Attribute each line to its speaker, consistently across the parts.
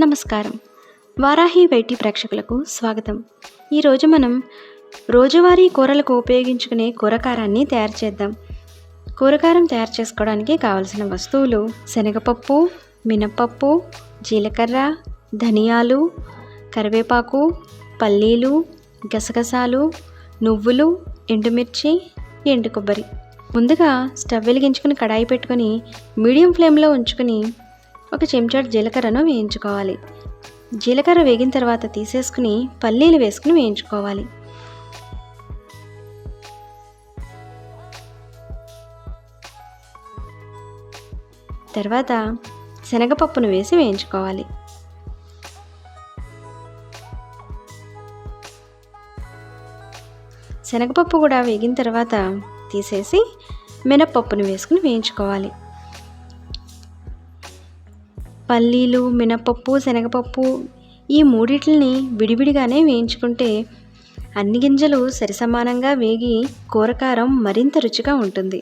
Speaker 1: నమస్కారం. వారాహి వైటీ ప్రేక్షకులకు స్వాగతం. ఈరోజు మనం రోజువారీ కూరలకు ఉపయోగించుకునే కూరకారాన్ని తయారు చేద్దాం. కూరకారం తయారు చేసుకోవడానికి కావలసిన వస్తువులు: శనగపప్పు, మినపప్పు, జీలకర్ర, ధనియాలు, కరివేపాకు, పల్లీలు, గసగసాలు, నువ్వులు, ఎండుమిర్చి, ఎండు కొబ్బరి. ముందుగా స్టవ్ వెలిగించుకుని కడాయి పెట్టుకుని మీడియం ఫ్లేమ్లో ఉంచుకుని ఒక చెంచాడు జీలకర్రను వేయించుకోవాలి. జీలకర్ర వేగిన తర్వాత తీసేసుకుని పల్లీలు వేసుకుని వేయించుకోవాలి. తర్వాత శనగపప్పును వేసి వేయించుకోవాలి. శనగపప్పు కూడా వేగిన తర్వాత తీసేసి మినపప్పును వేసుకుని వేయించుకోవాలి. పల్లీలు, మినపప్పు, శనగపప్పు ఈ మూడిటిని విడివిడిగానే వేయించుకుంటే అన్ని గింజలు సరిసమానంగా వేగి కూరకారం మరింత రుచిగా ఉంటుంది.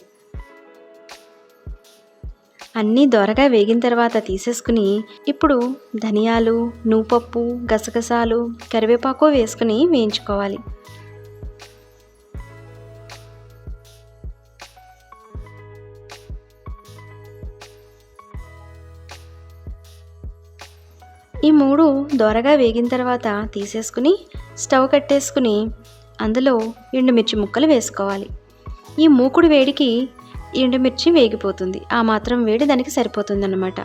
Speaker 1: అన్నీ దోరగా వేగిన తర్వాత తీసేసుకుని ఇప్పుడు ధనియాలు, నువ్వుపప్పు, గసగసాలు, కరివేపాకు వేసుకుని వేయించుకోవాలి. ఈ మూడు దోరగా వేగిన తర్వాత తీసేసుకుని స్టవ్ కట్టేసుకుని అందులో ఎండుమిర్చి ముక్కలు వేసుకోవాలి. ఈ మూకుడు వేడికి ఎండుమిర్చి వేగిపోతుంది. ఆ మాత్రం వేడి దానికి సరిపోతుందన్నమాట.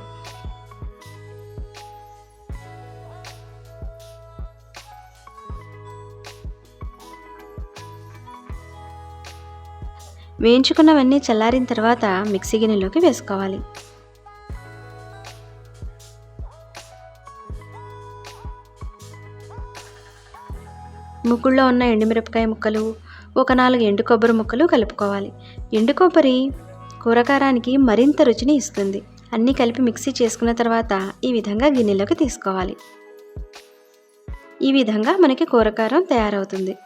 Speaker 1: వేయించుకున్నవన్నీ చల్లారిన తర్వాత మిక్సీ గిన్నెలోకి వేసుకోవాలి. ముగ్గుల్లో ఉన్న ఎండుమిరపకాయ ముక్కలు, ఒక 4 ఎండు కొబ్బరి ముక్కలు కలుపుకోవాలి. ఎండు కొబ్బరి కూరకారానికి మరింత రుచిని ఇస్తుంది. అన్నీ కలిపి మిక్సీ చేసుకున్న తర్వాత ఈ విధంగా గిన్నెలోకి తీసుకోవాలి. ఈ విధంగా మనకి కూరకారం తయారవుతుంది.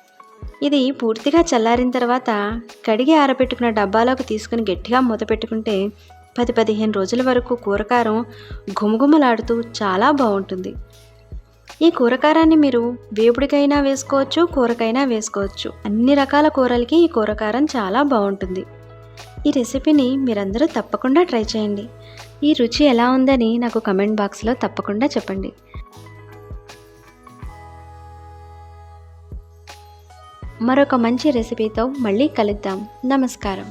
Speaker 1: ఇది పూర్తిగా చల్లారిన తర్వాత కడిగి ఆరబెట్టుకున్న డబ్బాలోకి తీసుకుని గట్టిగా మూత పెట్టుకుంటే 10-15 రోజుల వరకు కూరకారం గుమగుమలాడుతూ చాలా బాగుంటుంది. ఈ కూరకారాన్ని మీరు వేపుడికైనా వేసుకోవచ్చు, కూరకైనా వేసుకోవచ్చు. అన్ని రకాల కూరలకి ఈ కూరకారం చాలా బాగుంటుంది. ఈ రెసిపీని మీరందరూ తప్పకుండా ట్రై చేయండి. ఈ రుచి ఎలా ఉందని నాకు కమెంట్ బాక్స్లో తప్పకుండా చెప్పండి. మరొక మంచి రెసిపీతో మళ్ళీ కలుద్దాం. నమస్కారం.